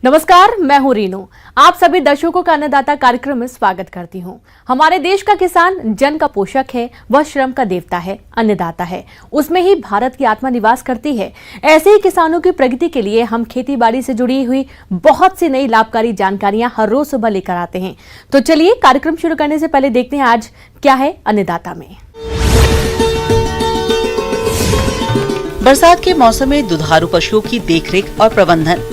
नमस्कार, मैं हूं रीनू। आप सभी दर्शकों का अन्नदाता कार्यक्रम में स्वागत करती हूं। हमारे देश का किसान जन का पोषक है, वह श्रम का देवता है, अन्नदाता है। उसमें ही भारत की आत्मा निवास करती है। ऐसे ही किसानों की प्रगति के लिए हम खेती बाड़ी से जुड़ी हुई बहुत सी नई लाभकारी जानकारियां हर रोज सुबह लेकर आते हैं। तो चलिए कार्यक्रम शुरू करने से पहले देखते हैं आज क्या है अन्नदाता में। बरसात के मौसम में दुधारू पशुओं की देखरेख और प्रबंधन।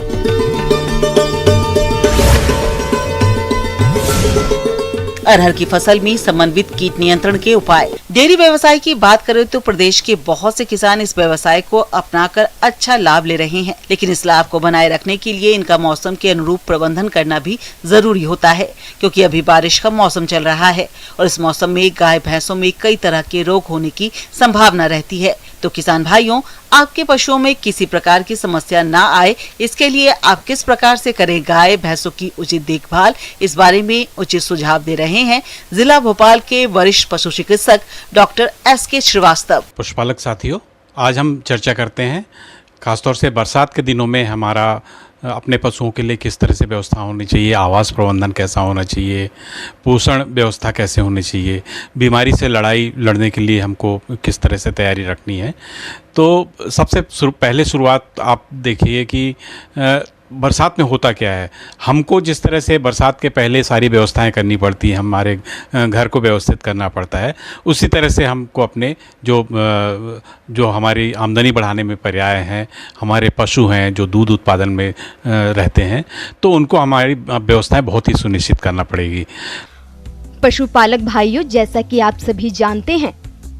अरहर की फसल में समन्वित कीट नियंत्रण के उपाय। डेयरी व्यवसाय की बात करें तो प्रदेश के बहुत से किसान इस व्यवसाय को अपनाकर अच्छा लाभ ले रहे हैं, लेकिन इस लाभ को बनाए रखने के लिए इनका मौसम के अनुरूप प्रबंधन करना भी जरूरी होता है, क्योंकि अभी बारिश का मौसम चल रहा है और इस मौसम में गाय भैंसों में कई तरह के रोग होने की संभावना रहती है। तो किसान भाइयों, आपके पशुओं में किसी प्रकार की समस्या ना आए, इसके लिए आप किस प्रकार से करें गाय भैंसों की उचित देखभाल, इस बारे में उचित सुझाव दे रहे हैं जिला भोपाल के वरिष्ठ पशु चिकित्सक डॉक्टर एस.के. श्रीवास्तव। पशुपालक साथियों, आज हम चर्चा करते हैं खासतौर से बरसात के दिनों में हमारा अपने पशुओं के लिए किस तरह से व्यवस्था होनी चाहिए, आवास प्रबंधन कैसा होना चाहिए, पोषण व्यवस्था कैसे होनी चाहिए, बीमारी से लड़ने के लिए हमको किस तरह से तैयारी रखनी है। तो सबसे पहले शुरुआत आप देखिए कि बरसात में होता क्या है। हमको जिस तरह से बरसात के पहले सारी व्यवस्थाएं करनी पड़ती हैं, हमारे घर को व्यवस्थित करना पड़ता है, उसी तरह से हमको अपने जो हमारी आमदनी बढ़ाने में पर्याय हैं, हमारे पशु हैं जो दूध उत्पादन में रहते हैं, तो उनको हमारी व्यवस्थाएं बहुत ही सुनिश्चित करना पड़ेगी। पशुपालक भाइयों, जैसा कि आप सभी जानते हैं,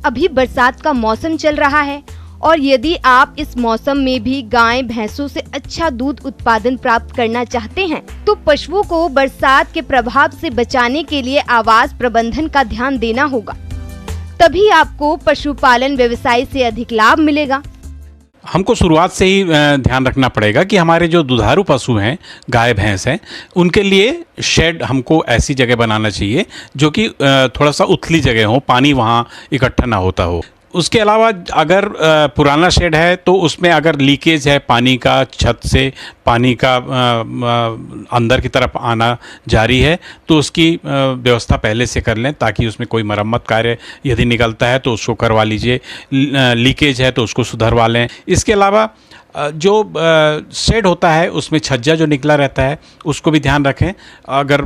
अभी बरसात का मौसम चल रहा है और यदि आप इस मौसम में भी गाय भैंसों से अच्छा दूध उत्पादन प्राप्त करना चाहते हैं, तो पशुओं को बरसात के प्रभाव से बचाने के लिए आवास प्रबंधन का ध्यान देना होगा, तभी आपको पशुपालन व्यवसाय से अधिक लाभ मिलेगा। हमको शुरुआत से ही ध्यान रखना पड़ेगा कि हमारे जो दुधारू पशु हैं, गाय भैंस हैं, उनके लिए शेड हमको ऐसी जगह बनाना चाहिए जो कि थोड़ा सा उथली जगह हो, पानी वहाँ इकट्ठा ना होता हो। उसके अलावा अगर पुराना शेड है तो उसमें अगर लीकेज है पानी का, छत से पानी का अंदर की तरफ आना जारी है, तो उसकी व्यवस्था पहले से कर लें ताकि उसमें कोई मरम्मत कार्य यदि निकलता है तो उसको करवा लीजिए, लीकेज है तो उसको सुधरवा लें। इसके अलावा जो शेड होता है उसमें छज्जा जो निकला रहता है उसको भी ध्यान रखें। अगर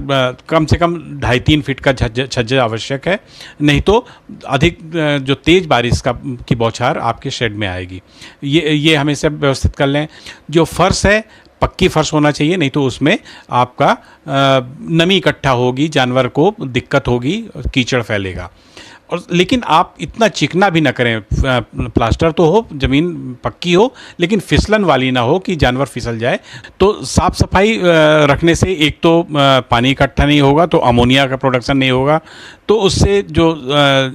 कम से कम 2.5-3 फीट का छज्जा आवश्यक है, नहीं तो अधिक जो तेज़ बारिश की बौछार आपके शेड में आएगी। ये हमेशा व्यवस्थित कर लें। जो फर्श है पक्की फर्श होना चाहिए, नहीं तो उसमें आपका नमी इकट्ठा होगी, जानवर को दिक्कत होगी, कीचड़ फैलेगा। और लेकिन आप इतना चिकना भी ना करें, प्लास्टर तो हो, ज़मीन पक्की हो, लेकिन फिसलन वाली ना हो कि जानवर फिसल जाए। तो साफ़ सफाई रखने से एक तो पानी इकट्ठा नहीं होगा, तो अमोनिया का प्रोडक्शन नहीं होगा, तो उससे जो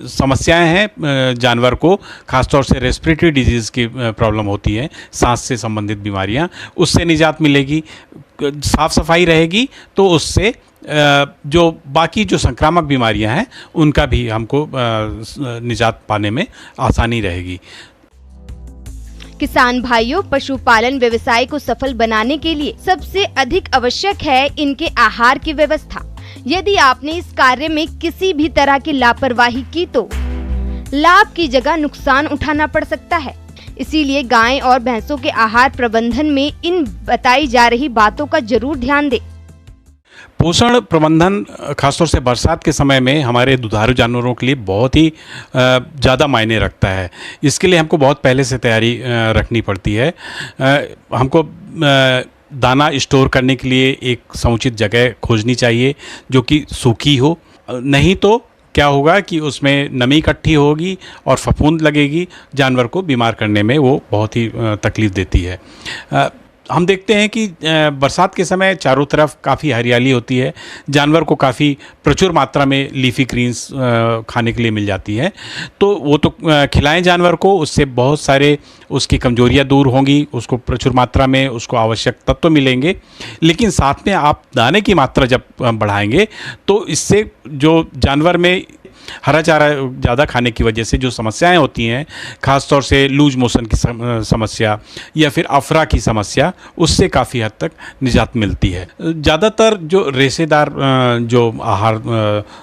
समस्याएं हैं जानवर को, ख़ासतौर से रेस्पिरेटरी डिजीज़ की प्रॉब्लम होती है, सांस से संबंधित बीमारियां, उससे निजात मिलेगी। साफ़ सफाई रहेगी तो उससे जो बाकी जो संक्रामक बीमारियां हैं उनका भी हमको निजात पाने में आसानी रहेगी। किसान भाइयों, पशुपालन व्यवसाय को सफल बनाने के लिए सबसे अधिक आवश्यक है इनके आहार की व्यवस्था। यदि आपने इस कार्य में किसी भी तरह की लापरवाही की तो लाभ की जगह नुकसान उठाना पड़ सकता है। इसीलिए गाय और भैंसों के आहार प्रबंधन में इन बताई जा रही बातों का जरूर ध्यान दें। पोषण प्रबंधन खासतौर से बरसात के समय में हमारे दुधारू जानवरों के लिए बहुत ही ज़्यादा मायने रखता है। इसके लिए हमको बहुत पहले से तैयारी रखनी पड़ती है। हमको दाना स्टोर करने के लिए एक समुचित जगह खोजनी चाहिए जो कि सूखी हो, नहीं तो क्या होगा कि उसमें नमी इकट्ठी होगी और फफूंद लगेगी, जानवर को बीमार करने में वो बहुत ही तकलीफ़ देती है। हम देखते हैं कि बरसात के समय चारों तरफ काफ़ी हरियाली होती है, जानवर को काफ़ी प्रचुर मात्रा में लीफी ग्रीन्स खाने के लिए मिल जाती है, तो वो तो खिलाएं जानवर को, उससे बहुत सारे उसकी कमजोरियां दूर होंगी, उसको प्रचुर मात्रा में उसको आवश्यक तत्व मिलेंगे। लेकिन साथ में आप दाने की मात्रा जब बढ़ाएंगे तो इससे जो जानवर में हरा चारा ज़्यादा खाने की वजह से जो समस्याएं होती हैं, ख़ासतौर से लूज मोशन की समस्या या फिर अफरा की समस्या, उससे काफ़ी हद तक निजात मिलती है। ज़्यादातर जो रेशेदार जो आहार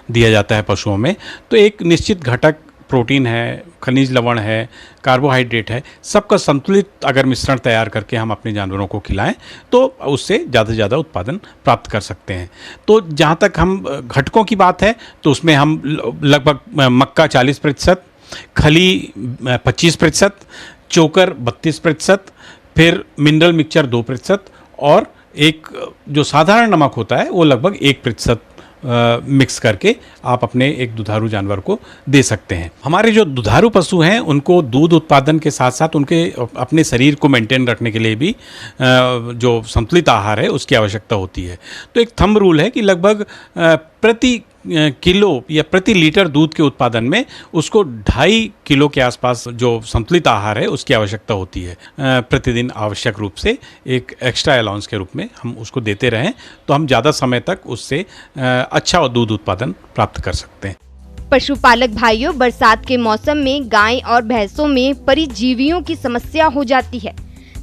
दिया जाता है पशुओं में, तो एक निश्चित घटक प्रोटीन है, खनिज लवण है, कार्बोहाइड्रेट है, सबका संतुलित अगर मिश्रण तैयार करके हम अपने जानवरों को खिलाएं तो उससे ज़्यादा से ज़्यादा उत्पादन प्राप्त कर सकते हैं। तो जहाँ तक हम घटकों की बात है तो उसमें हम लगभग मक्का 40%, खली 25%, चोकर 32%, फिर मिनरल मिक्सचर 2% और एक जो साधारण नमक होता है वो लगभग 1% मिक्स करके आप अपने एक दुधारू जानवर को दे सकते हैं। हमारे जो दुधारू पशु हैं उनको दूध उत्पादन के साथ साथ उनके अपने शरीर को मेंटेन रखने के लिए भी जो संतुलित आहार है उसकी आवश्यकता होती है। तो एक थंब रूल है कि लगभग प्रति किलो या प्रति लीटर दूध के उत्पादन में उसको 2.5 किलो के आसपास जो संतुलित आहार है उसकी आवश्यकता होती है। प्रतिदिन आवश्यक रूप से एक एक्स्ट्रा अलाउंस के रूप में हम उसको देते रहें तो हम ज़्यादा समय तक उससे अच्छा दूध उत्पादन प्राप्त कर सकते हैं। पशुपालक भाइयों, बरसात के मौसम में गाय और भैंसों में परजीवियों की समस्या हो जाती है।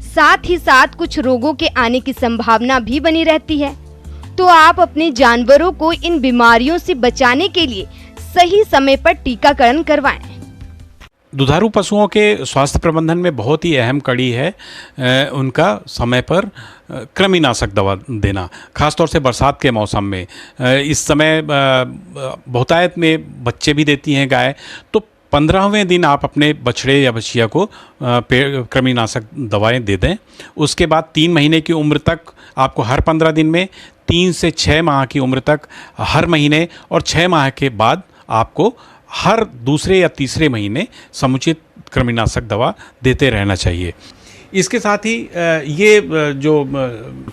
साथ ही साथ कुछ रोगों के आने की संभावना भी बनी रहती है। तो आप अपने जानवरों को इन बीमारियों से बचाने के लिए सही समय पर टीकाकरण करवाएं। दुधारू पशुओं के स्वास्थ्य प्रबंधन में बहुत ही अहम कड़ी है उनका समय पर कृमिनाशक दवा देना, खासतौर से बरसात के मौसम में। इस समय बहुतायत में बच्चे भी देती हैं गाय, तो 15वें दिन आप अपने बछड़े या बछिया को कृमिनाशक दवाएं दे दें। उसके बाद 3 महीने की उम्र तक आपको हर 15 दिन में, 3 से 6 माह की उम्र तक हर महीने और 6 माह के बाद आपको हर दूसरे या तीसरे महीने समुचित कृमिनाशक दवा देते रहना चाहिए। इसके साथ ही ये जो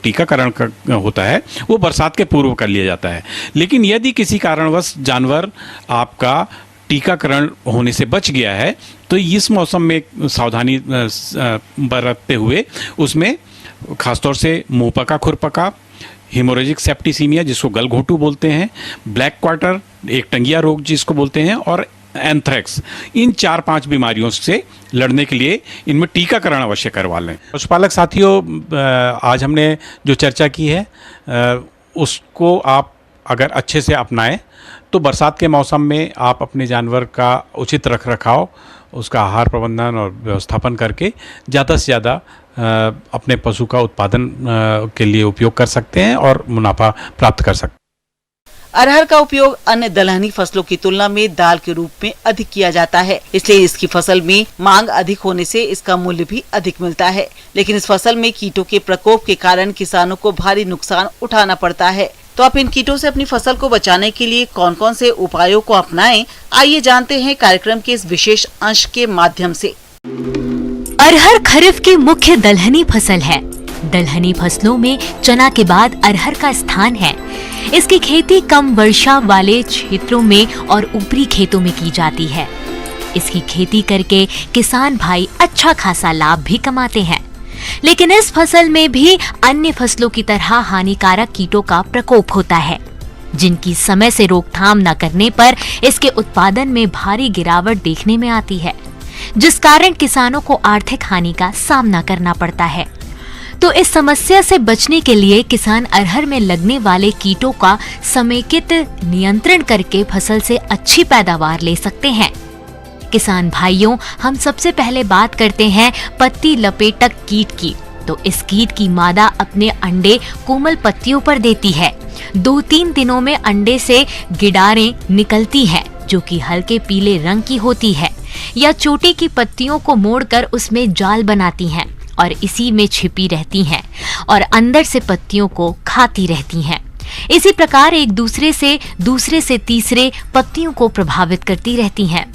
टीकाकरण होता है वो बरसात के पूर्व कर लिया जाता है। लेकिन यदि किसी कारणवश जानवर आपका टीकाकरण होने से बच गया है तो इस मौसम में सावधानी बरतते हुए उसमें खासतौर से मुंहपका, खुरपका, हेमोरेजिक सेप्टिसीमिया जिसको गलघोटू बोलते हैं, ब्लैक क्वार्टर, एक टंगिया रोग जिसको बोलते हैं, और एंथ्रेक्स, इन 4-5 बीमारियों से लड़ने के लिए इनमें टीकाकरण अवश्य करवा लें। पशुपालक साथियों, आज हमने जो चर्चा की है उसको आप अगर अच्छे से अपनाएं तो बरसात के मौसम में आप अपने जानवर का उचित रख रखाव, उसका आहार प्रबंधन और व्यवस्थापन करके ज़्यादा से ज़्यादा अपने पशु का उत्पादन के लिए उपयोग कर सकते हैं और मुनाफा प्राप्त कर सकते हैं। अरहर का उपयोग अन्य दलहनी फसलों की तुलना में दाल के रूप में अधिक किया जाता है, इसलिए इसकी फसल में मांग अधिक होने से इसका मूल्य भी अधिक मिलता है। लेकिन इस फसल में कीटों के प्रकोप के कारण किसानों को भारी नुकसान उठाना पड़ता है। तो आप इन कीटों से अपनी फसल को बचाने के लिए कौन कौन से उपायों को अपनाएं, आइए जानते हैं कार्यक्रम के इस विशेष अंश के माध्यम से। अरहर खरीफ की मुख्य दलहनी फसल है। दलहनी फसलों में चना के बाद अरहर का स्थान है। इसकी खेती कम वर्षा वाले क्षेत्रों में और ऊपरी खेतों में की जाती है। इसकी खेती करके किसान भाई अच्छा खासा लाभ भी कमाते हैं। लेकिन इस फसल में भी अन्य फसलों की तरह हानिकारक कीटों का प्रकोप होता है, जिनकी समय से रोकथाम न करने पर इसके उत्पादन में भारी गिरावट देखने में आती है, जिस कारण किसानों को आर्थिक हानि का सामना करना पड़ता है। तो इस समस्या से बचने के लिए किसान अरहर में लगने वाले कीटों का समेकित नियंत्रण करके फसल से अच्छी पैदावार ले सकते हैं। किसान भाइयों, हम सबसे पहले बात करते हैं पत्ती लपेटक कीट की। तो इस कीट की मादा अपने अंडे कोमल पत्तियों पर देती है। 2-3 दिनों में अंडे से गिडारें निकलती हैं, जो कि हल्के पीले रंग की होती है, या चोटी की पत्तियों को मोड़कर उसमें जाल बनाती हैं और इसी में छिपी रहती हैं और अंदर से पत्तियों को खाती रहती हैं। इसी प्रकार एक दूसरे से तीसरे पत्तियों को प्रभावित करती रहती हैं।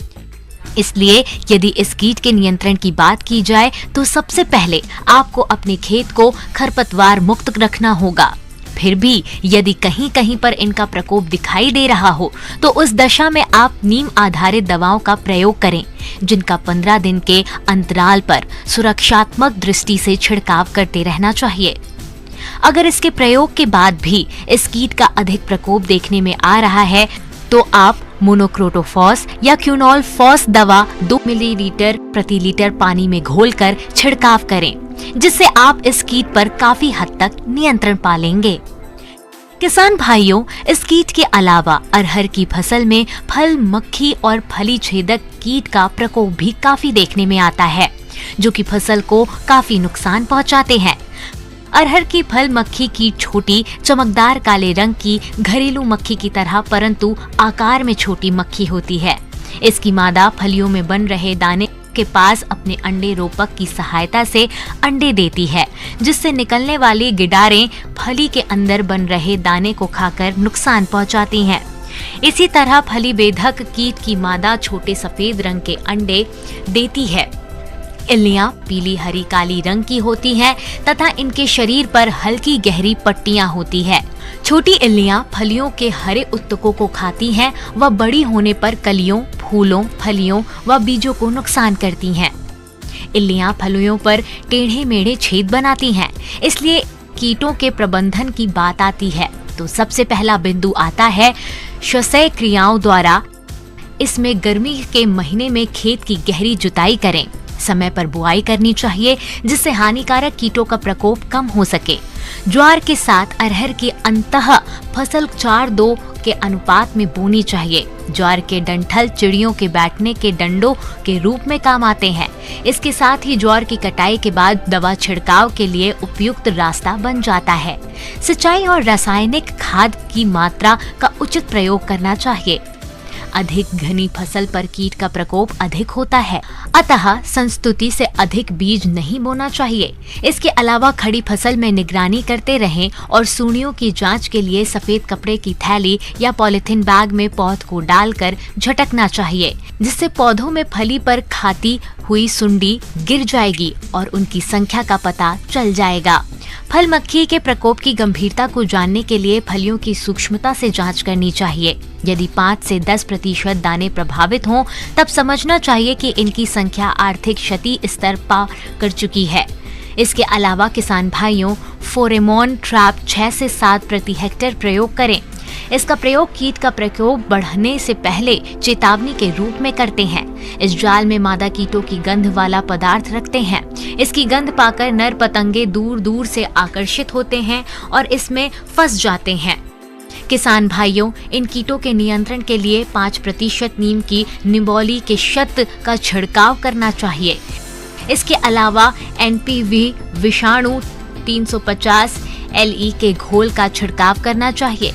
इसलिए यदि इस कीट के नियंत्रण की बात की जाए तो सबसे पहले आपको अपने खेत को खरपतवार मुक्त रखना होगा। फिर भी यदि कहीं कहीं पर इनका प्रकोप दिखाई दे रहा हो तो उस दशा में आप नीम आधारित दवाओं का प्रयोग करें, जिनका 15 दिन के अंतराल पर सुरक्षात्मक दृष्टि से छिड़काव करते रहना चाहिए। अगर इसके प्रयोग के बाद भी इस कीट का अधिक प्रकोप देखने में आ रहा है तो आप मोनोक्रोटोफॉस या क्यूनोल-फॉस दवा 2 मिलीलीटर प्रति लीटर पानी में घोलकर छिड़काव करें, जिससे आप इस कीट पर काफी हद तक नियंत्रण पा लेंगे। किसान भाइयों, इस कीट के अलावा अरहर की फसल में फल मक्खी और फली छेदक कीट का प्रकोप भी काफी देखने में आता है, जो कि फसल को काफी नुकसान पहुंचाते हैं। अरहर की फल मक्खी की छोटी चमकदार काले रंग की घरेलू मक्खी की तरह परंतु आकार में छोटी मक्खी होती है। इसकी मादा फलियों में बन रहे दाने के पास अपने अंडे रोपक की सहायता से अंडे देती है, जिससे निकलने वाली गिडारें फली के अंदर बन रहे दाने को खाकर नुकसान पहुंचाती हैं। इसी तरह फली बेधक कीट की मादा छोटे सफेद रंग के अंडे देती है। इल्लियां पीली हरी काली रंग की होती हैं तथा इनके शरीर पर हल्की गहरी पट्टियां होती है। छोटी इल्लियां फलियों के हरे उत्तकों को खाती हैं व बड़ी होने पर कलियों, फूलों, फलियों व बीजों को नुकसान करती हैं। इल्लियां फलियों पर टेढ़े मेढ़े छेद बनाती हैं, इसलिए कीटों के प्रबंधन की बात आती है तो सबसे पहला बिंदु आता है शस्य क्रियाओं द्वारा। इसमें गर्मी के महीने में खेत की गहरी जुताई करें, समय पर बुआई करनी चाहिए जिससे हानिकारक कीटों का प्रकोप कम हो सके। ज्वार के साथ अरहर की अंतः फसल 4-2 के अनुपात में बोनी चाहिए। ज्वार के डंठल चिड़ियों के बैठने के डंडों के रूप में काम आते हैं। इसके साथ ही ज्वार की कटाई के बाद दवा छिड़काव के लिए उपयुक्त रास्ता बन जाता है। सिंचाई और रासायनिक खाद की मात्रा का उचित प्रयोग करना चाहिए। अधिक घनी फसल पर कीट का प्रकोप अधिक होता है, अतः संस्तुति से अधिक बीज नहीं बोना चाहिए। इसके अलावा खड़ी फसल में निगरानी करते रहें और सूंडियों की जांच के लिए सफेद कपड़े की थैली या पॉलिथीन बैग में पौध को डालकर झटकना चाहिए, जिससे पौधों में फली पर खाती हुई सुंडी गिर जाएगी और उनकी संख्या का पता चल जाएगा। फल मक्खी के प्रकोप की गंभीरता को जानने के लिए फलियों की सूक्ष्मता से जांच करनी चाहिए। यदि 5 से 10% दाने प्रभावित हों, तब समझना चाहिए कि इनकी संख्या आर्थिक क्षति स्तर पार कर चुकी है। इसके अलावा किसान भाइयों, फेरोमोन ट्रैप 6 से 7 प्रति हेक्टेयर प्रयोग करें। इसका प्रयोग कीट का प्रकोप बढ़ने से पहले चेतावनी के रूप में करते हैं। इस जाल में मादा कीटों की गंध वाला पदार्थ रखते हैं। इसकी गंध पाकर नर पतंगे दूर दूर से आकर्षित होते हैं और इसमें फंस जाते हैं। किसान भाइयों, इन कीटों के नियंत्रण के लिए 5% नीम की निम्बोली के शत का छिड़काव करना चाहिए। इसके अलावा एनपीवी विषाणु 350 LE के घोल का छिड़काव करना चाहिए।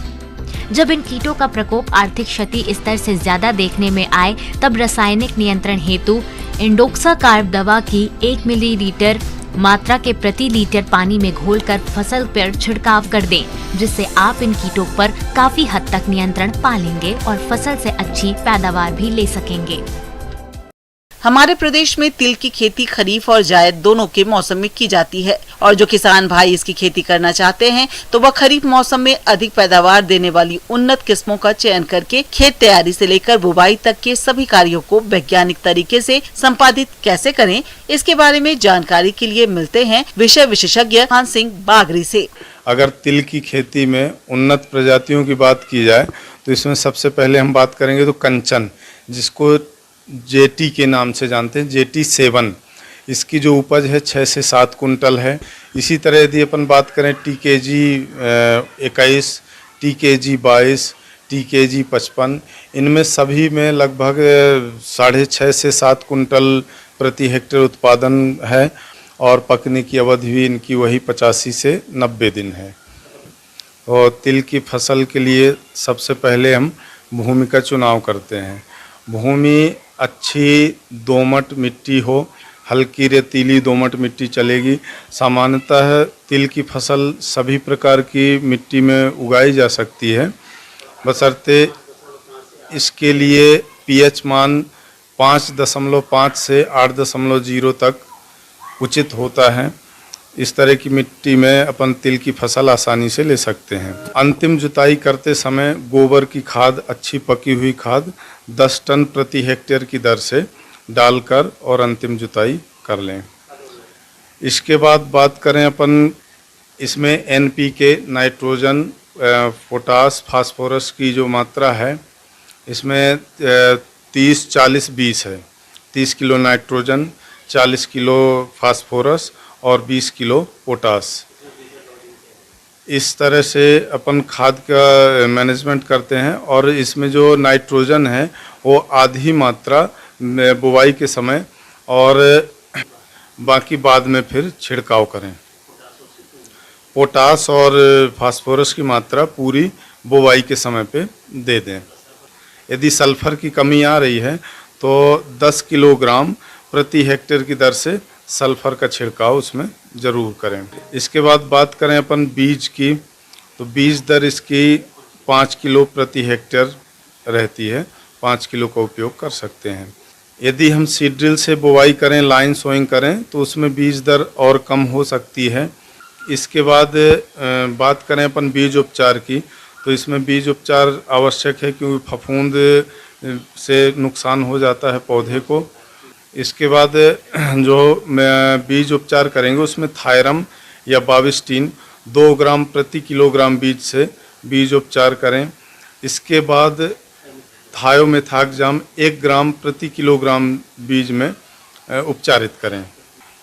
जब इन कीटों का प्रकोप आर्थिक क्षति स्तर से ज्यादा देखने में आए, तब रासायनिक नियंत्रण हेतु इंडोक्साकार्ब दवा की 1 मिलीलीटर मात्रा के प्रति लीटर पानी में घोलकर फसल पर छिड़काव कर दें, जिससे आप इन कीटों पर काफी हद तक नियंत्रण पा लेंगे और फसल से अच्छी पैदावार भी ले सकेंगे। हमारे प्रदेश में तिल की खेती खरीफ और जायद दोनों के मौसम में की जाती है और जो किसान भाई इसकी खेती करना चाहते हैं तो वह खरीफ मौसम में अधिक पैदावार देने वाली उन्नत किस्मों का चयन करके खेत तैयारी से लेकर बुवाई तक के सभी कार्यों को वैज्ञानिक तरीके से संपादित कैसे करें, इसके बारे में जानकारी के लिए मिलते हैं विषय विशेषज्ञ खान सिंह बागरी से। अगर तिल की खेती में उन्नत प्रजातियों की बात की जाए तो इसमें सबसे पहले हम बात करेंगे तो कंचन, जिसको जेटी के नाम से जानते हैं, जेटी 7, इसकी जो उपज है 6 से 7 कुंटल है। इसी तरह यदि अपन बात करें TKG 21, TKG 22, TKG 55, इनमें सभी में लगभग 6.5 से 7 कुंटल प्रति हेक्टेयर उत्पादन है और पकने की अवधि भी इनकी वही 85 से 90 दिन है। और तिल की फसल के लिए सबसे पहले हम भूमि का चुनाव करते हैं। भूमि अच्छी दोमट मिट्टी हो, हल्की रेतीली दोमट मिट्टी चलेगी। सामान्यतः तिल की फसल सभी प्रकार की मिट्टी में उगाई जा सकती है, बशर्ते इसके लिए pH मान 5.5 से 8.0 तक उचित होता है। इस तरह की मिट्टी में अपन तिल की फसल आसानी से ले सकते हैं। अंतिम जुताई करते समय गोबर की खाद, अच्छी पकी हुई खाद 10 टन प्रति हेक्टेयर की दर से डालकर और अंतिम जुताई कर लें। इसके बाद बात करें अपन इसमें NPK, नाइट्रोजन, पोटास, फास्फोरस की जो मात्रा है इसमें 30-40-20 है। 30 किलो नाइट्रोजन, 40 किलो फास्फोरस और 20 किलो पोटास। इस तरह से अपन खाद का मैनेजमेंट करते हैं और इसमें जो नाइट्रोजन है वो आधी मात्रा बुवाई के समय और बाकी बाद में फिर छिड़काव करें। पोटास और फास्फोरस की मात्रा पूरी बुवाई के समय पे दे दें। यदि सल्फर की कमी आ रही है तो 10 किलोग्राम प्रति हेक्टेयर की दर से सल्फर का छिड़काव उसमें ज़रूर करें। इसके बाद बात करें अपन बीज की, तो बीज दर इसकी 5 किलो प्रति हेक्टेयर रहती है। 5 किलो का उपयोग कर सकते हैं। यदि हम सीड ड्रिल से बुवाई करें, लाइन सोइंग करें, तो उसमें बीज दर और कम हो सकती है। इसके बाद बात करें अपन बीज उपचार की, तो इसमें बीज उपचार आवश्यक है क्योंकि फफूंद से नुकसान हो जाता है पौधे को। इसके बाद जो बीज उपचार करेंगे उसमें थायरम या बाविस्टीन 2 ग्राम प्रति किलोग्राम बीज से बीज उपचार करें। इसके बाद थायोमेथाक्साम 1 ग्राम प्रति किलोग्राम बीज में उपचारित करें।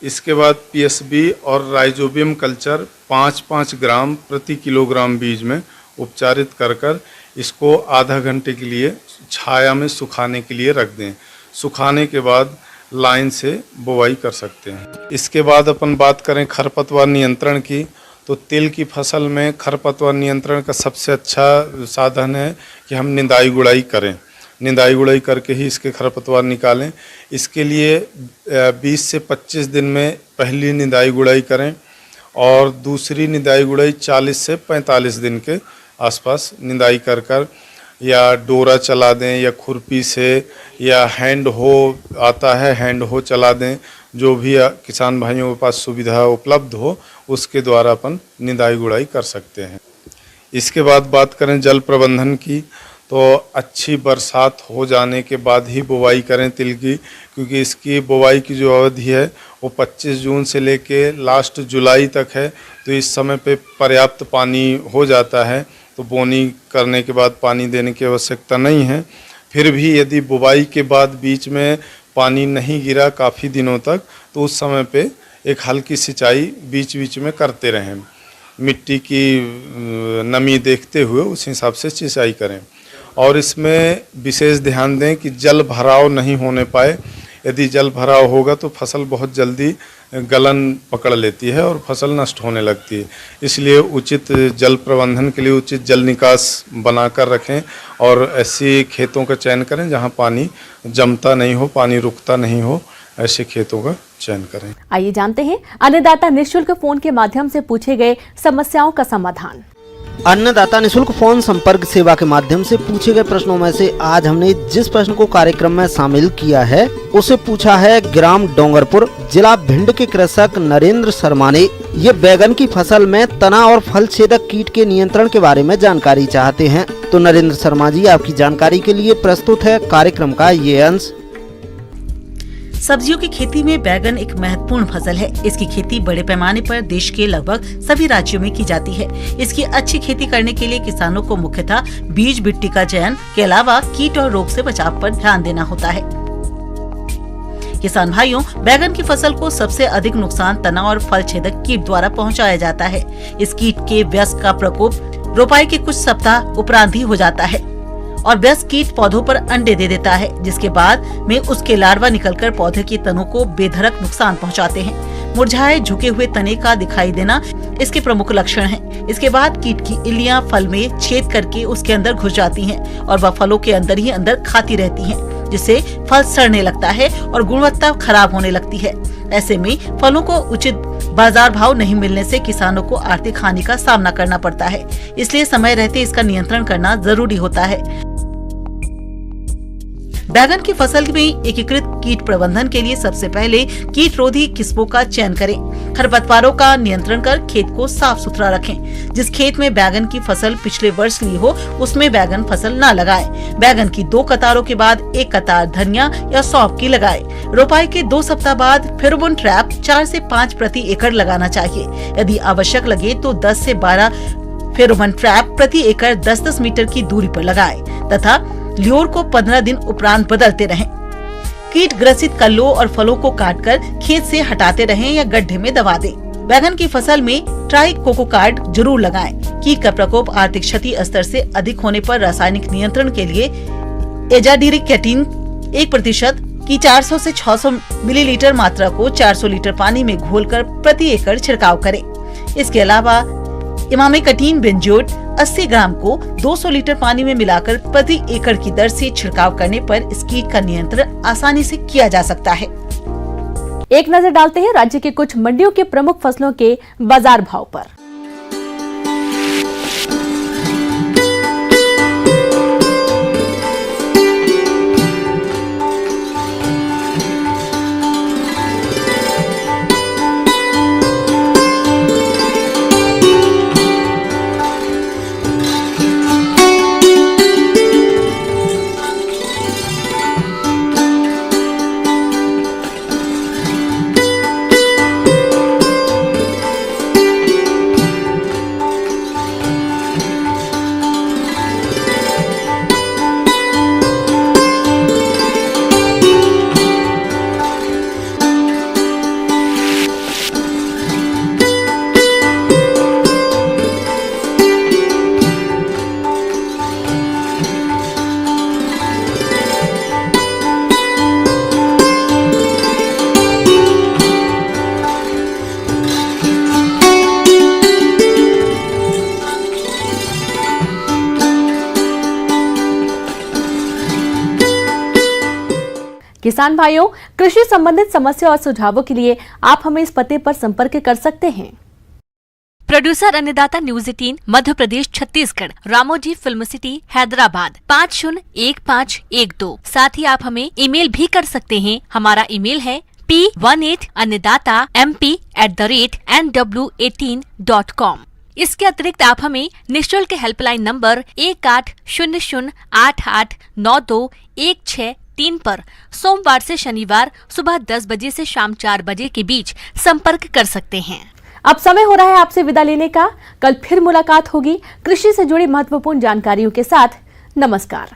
इसके बाद पीएसबी और राइजोबियम कल्चर 5-5 ग्राम प्रति किलोग्राम बीज में उपचारित कर इसको आधा घंटे के लिए छाया में सुखाने के लिए रख दें। सुखाने के बाद लाइन से बुवाई कर सकते हैं। इसके बाद अपन बात करें खरपतवार नियंत्रण की, तो तिल की फसल में खरपतवार नियंत्रण का सबसे अच्छा साधन है कि हम निंदाई गुड़ाई करें। निंदाई गुड़ाई करके ही इसके खरपतवार निकालें। इसके लिए 20 से 25 दिन में पहली निंदाई गुड़ाई करें और दूसरी निंदाई गुड़ाई 40 से 45 दिन के आसपास निंदाई कर या डोरा चला दें या खुरपी से या हैंड हो आता है, हैंड हो चला दें। जो भी किसान भाइयों के पास सुविधा उपलब्ध हो उसके द्वारा अपन निंदाई गुड़ाई कर सकते हैं। इसके बाद बात करें जल प्रबंधन की, तो अच्छी बरसात हो जाने के बाद ही बुवाई करें तिल की, क्योंकि इसकी बुवाई की जो अवधि है वो 25 जून से लेके लास्ट जुलाई तक है। तो इस समय पे पर्याप्त पानी हो जाता है, तो बोनी करने के बाद पानी देने की आवश्यकता नहीं है। फिर भी यदि बुवाई के बाद बीच में पानी नहीं गिरा काफ़ी दिनों तक, तो उस समय पे एक हल्की सिंचाई बीच बीच में करते रहें। मिट्टी की नमी देखते हुए उस हिसाब से सिंचाई करें और इसमें विशेष ध्यान दें कि जल भराव नहीं होने पाए। यदि जल भराव होगा तो फसल बहुत जल्दी गलन पकड़ लेती है और फसल नष्ट होने लगती है। इसलिए उचित जल प्रबंधन के लिए उचित जल निकास बनाकर रखें और ऐसी खेतों का चयन करें जहां पानी जमता नहीं हो, पानी रुकता नहीं हो, ऐसे खेतों का चयन करें। आइए जानते हैं अन्नदाता निःशुल्क फोन के माध्यम से पूछे गए समस्याओं का समाधान। अन्नदाता निःशुल्क फोन संपर्क सेवा के माध्यम से पूछे गए प्रश्नों में से आज हमने जिस प्रश्न को कार्यक्रम में शामिल किया है उसे पूछा है ग्राम डोंगरपुर, जिला भिंड के कृषक नरेंद्र शर्मा ने। ये बैगन की फसल में तना और फल छेदक कीट के नियंत्रण के बारे में जानकारी चाहते हैं। तो नरेंद्र शर्मा जी, आपकी जानकारी के लिए प्रस्तुत है कार्यक्रम का ये अंश। सब्जियों की खेती में बैगन एक महत्वपूर्ण फसल है। इसकी खेती बड़े पैमाने पर देश के लगभग सभी राज्यों में की जाती है। इसकी अच्छी खेती करने के लिए किसानों को मुख्यतः बीज मिट्टी का चयन के अलावा कीट और रोग से बचाव पर ध्यान देना होता है। किसान भाइयों, बैगन की फसल को सबसे अधिक नुकसान तना और फल छेदक कीट द्वारा पहुंचाया जाता है। इस कीट के व्यस्क का प्रकोप रोपाई के कुछ सप्ताह उपरांत ही हो जाता है और व्यस्क कीट पौधों पर अंडे दे देता है, जिसके बाद में उसके लार्वा निकलकर पौधे के तनों को बेधड़क नुकसान पहुंचाते हैं। मुरझाए झुके हुए तने का दिखाई देना इसके प्रमुख लक्षण हैं। इसके बाद कीट की इल्लियां फल में छेद करके उसके अंदर घुस जाती हैं और वह फलों के अंदर ही अंदर खाती रहती हैं, जिससे फल सड़ने लगता है और गुणवत्ता खराब होने लगती है। ऐसे में फलों को उचित बाजार भाव नहीं मिलने से किसानों को आर्थिक हानि का सामना करना पड़ता है। इसलिए समय रहते इसका नियंत्रण करना जरूरी होता है। बैगन की फसल में एकीकृत कीट प्रबंधन के लिए सबसे पहले कीट रोधी किस्मों का चयन करें। खरपतवारों का नियंत्रण कर खेत को साफ सुथरा रखें। जिस खेत में बैगन की फसल पिछले वर्ष ली हो उसमें बैगन फसल न लगाएं। बैगन की 2 कतारों के बाद 1 कतार धनिया या सौंफ की लगाएं। रोपाई के 2 सप्ताह बाद फेरोमोन ट्रैप 4 से 5 प्रति एकड़ लगाना चाहिए। यदि आवश्यक लगे तो 10 से 12 फेरोमोन ट्रैप प्रति एकड़ 10-10 मीटर की दूरी पर लगाएं तथा ल्योर को 15 दिन उपरांत बदलते रहें। कीट ग्रसित कल्लों और फलों को काटकर खेत से हटाते रहें या गड्ढे में दबा दें। बैगन की फसल में ट्राई कोकोकार्ड जरूर लगाएं। कीट का प्रकोप आर्थिक क्षति स्तर से अधिक होने पर रासायनिक नियंत्रण के लिए एजाडिरिक्टेटिन 1% की 400 से 600 मिलीलीटर मात्रा को 400 लीटर पानी में घोलकर प्रति एकड़ छिड़काव करें। इसके अलावा इमामेक्टिन बेंजोएट 80 ग्राम को 200 लीटर पानी में मिलाकर प्रति एकड़ की दर से छिड़काव करने पर इस कीट का नियंत्रण आसानी से किया जा सकता है। एक नजर डालते हैं राज्य के कुछ मंडियों के प्रमुख फसलों के बाजार भाव पर। किसान भाइयों, कृषि संबंधित समस्या और सुझावों के लिए आप हमें इस पते पर संपर्क कर सकते हैं। प्रोड्यूसर अन्नदाता news 18 Madhya Pradesh Chhattisgarh, Ramoji film city Hyderabad 501512। साथ ही आप हमें ईमेल भी कर सकते हैं। हमारा ईमेल है p18annadatamp@nw18.com। इसके अतिरिक्त आप हमें निःशुल्क हेल्पलाइन नंबर 1800889216 पर सोमवार से शनिवार सुबह 10 बजे से शाम 4 बजे के बीच संपर्क कर सकते हैं। अब समय हो रहा है आपसे विदा लेने का। कल फिर मुलाकात होगी कृषि से जुड़ी महत्वपूर्ण जानकारियों के साथ। नमस्कार।